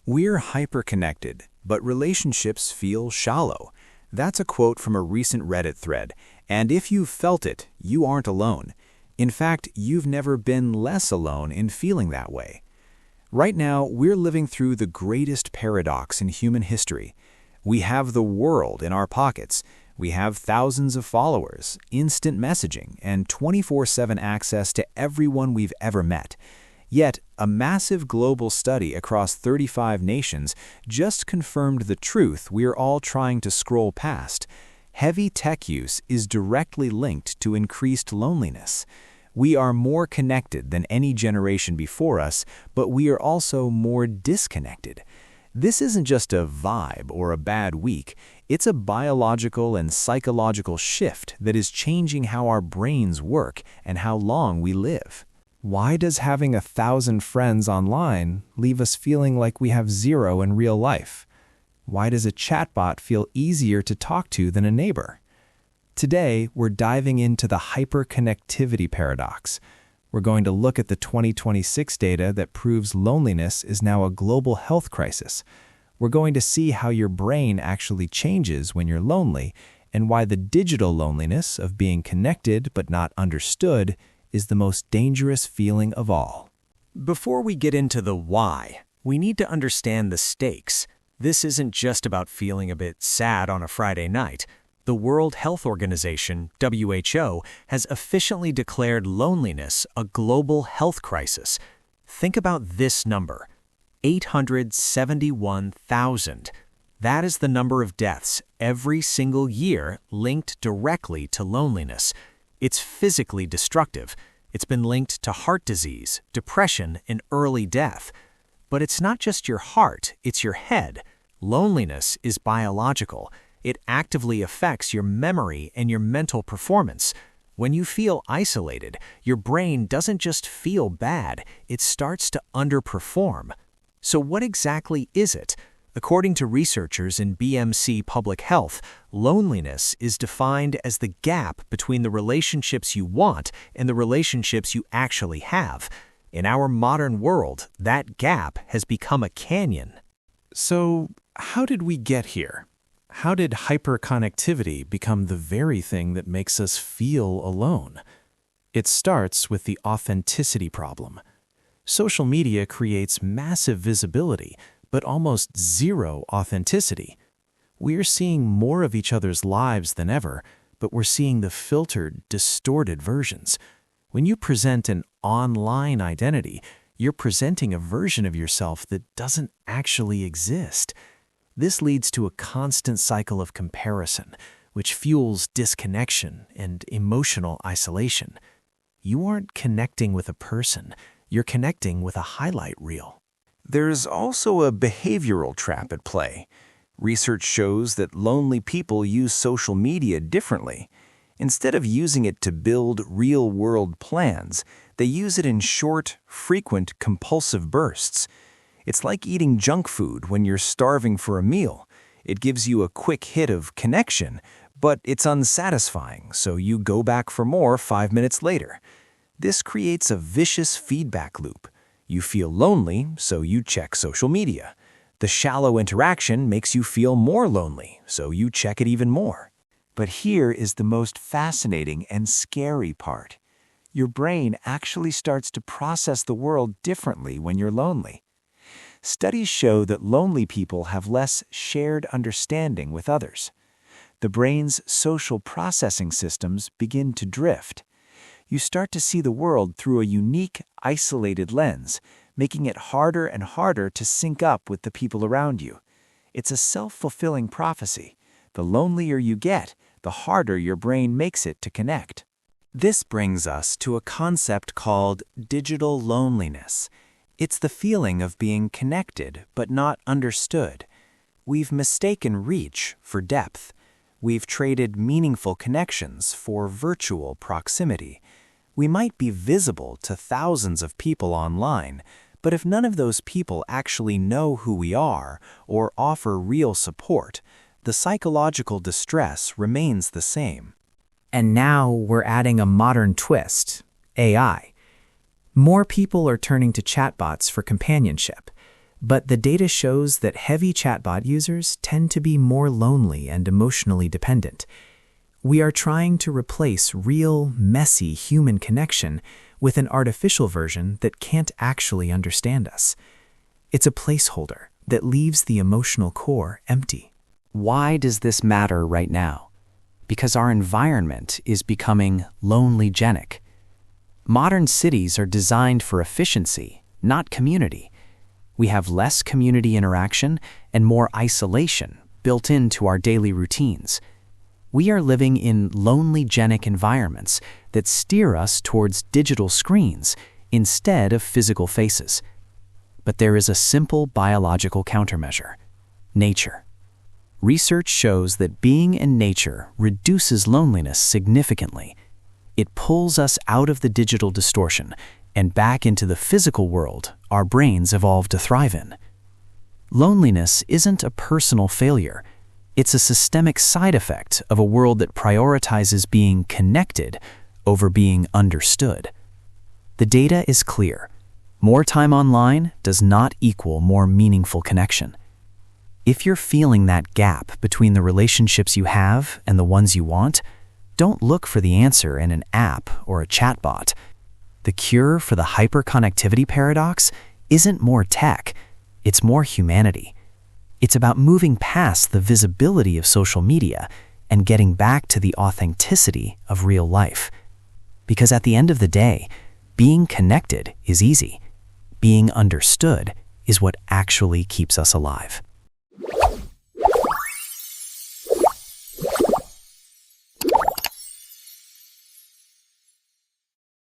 We're hyperconnected, but relationships feel shallow. That's a quote from a recent Reddit thread, and if you've felt it, you aren't alone. In fact, you've never been less alone in feeling that way. Right now, we're living through the greatest paradox in human history. We have the world in our pockets. We have thousands of followers, instant messaging, and 24/7 access to everyone we've ever met. Yet, a massive global study across 35 nations just confirmed the truth we're all trying to scroll past. Heavy tech use is directly linked to increased loneliness. We are more connected than any generation before us, but we are also more disconnected. This isn't just a vibe or a bad week. It's a biological and psychological shift that is changing how our brains work and how long we live. Why does having 1,000 friends online leave us feeling like we have zero in real life? Why does a chatbot feel easier to talk to than a neighbor? Today, we're diving into the hyperconnectivity paradox. We're going to look at the 2026 data that proves loneliness is now a global health crisis. We're going to see how your brain actually changes when you're lonely, and why the digital loneliness of being connected but not understood is the most dangerous feeling of all. Before we get into the why, we need to understand the stakes. This isn't just about feeling a bit sad on a Friday night. The World Health Organization, WHO, has officially declared loneliness a global health crisis. Think about this number, 871,000. That is the number of deaths every single year linked directly to loneliness. It's physically destructive. It's been linked to heart disease, depression, and early death. But it's not just your heart, it's your head. Loneliness is biological. It actively affects your memory and your mental performance. When you feel isolated, your brain doesn't just feel bad, it starts to underperform. So what exactly is it? According to researchers in BMC Public Health, loneliness is defined as the gap between the relationships you want and the relationships you actually have. In our modern world, that gap has become a canyon. So, how did we get here? How did hyperconnectivity become the very thing that makes us feel alone? It starts with the authenticity problem. Social media creates massive visibility, but almost zero authenticity. We're seeing more of each other's lives than ever, but we're seeing the filtered, distorted versions. When you present an online identity, you're presenting a version of yourself that doesn't actually exist. This leads to a constant cycle of comparison, which fuels disconnection and emotional isolation. You aren't connecting with a person, you're connecting with a highlight reel. There's also a behavioral trap at play. Research shows that lonely people use social media differently. Instead of using it to build real-world plans, they use it in short, frequent, compulsive bursts. It's like eating junk food when you're starving for a meal. It gives you a quick hit of connection, but it's unsatisfying, so you go back for more 5 minutes later. This creates a vicious feedback loop. You feel lonely, so you check social media. The shallow interaction makes you feel more lonely, so you check it even more. But here is the most fascinating and scary part. Your brain actually starts to process the world differently when you're lonely. Studies show that lonely people have less shared understanding with others. The brain's social processing systems begin to drift. You start to see the world through a unique, isolated lens, making it harder and harder to sync up with the people around you. It's a self-fulfilling prophecy. The lonelier you get, the harder your brain makes it to connect. This brings us to a concept called digital loneliness. It's the feeling of being connected but not understood. We've mistaken reach for depth. We've traded meaningful connections for virtual proximity. We might be visible to thousands of people online, but if none of those people actually know who we are or offer real support, the psychological distress remains the same. And now we're adding a modern twist, AI. More people are turning to chatbots for companionship. But the data shows that heavy chatbot users tend to be more lonely and emotionally dependent. We are trying to replace real, messy human connection with an artificial version that can't actually understand us. It's a placeholder that leaves the emotional core empty. Why does this matter right now? Because our environment is becoming lonely-genic. Modern cities are designed for efficiency, not community. We have less community interaction and more isolation built into our daily routines. We are living in lonely-genic environments that steer us towards digital screens instead of physical faces. But there is a simple biological countermeasure: nature. Research shows that being in nature reduces loneliness significantly. It pulls us out of the digital distortion and back into the physical world our brains evolved to thrive in. Loneliness isn't a personal failure. It's a systemic side effect of a world that prioritizes being connected over being understood. The data is clear. More time online does not equal more meaningful connection. If you're feeling that gap between the relationships you have and the ones you want, don't look for the answer in an app or a chatbot. The cure for the hyperconnectivity paradox isn't more tech, it's more humanity. It's about moving past the visibility of social media and getting back to the authenticity of real life. Because at the end of the day, being connected is easy. Being understood is what actually keeps us alive.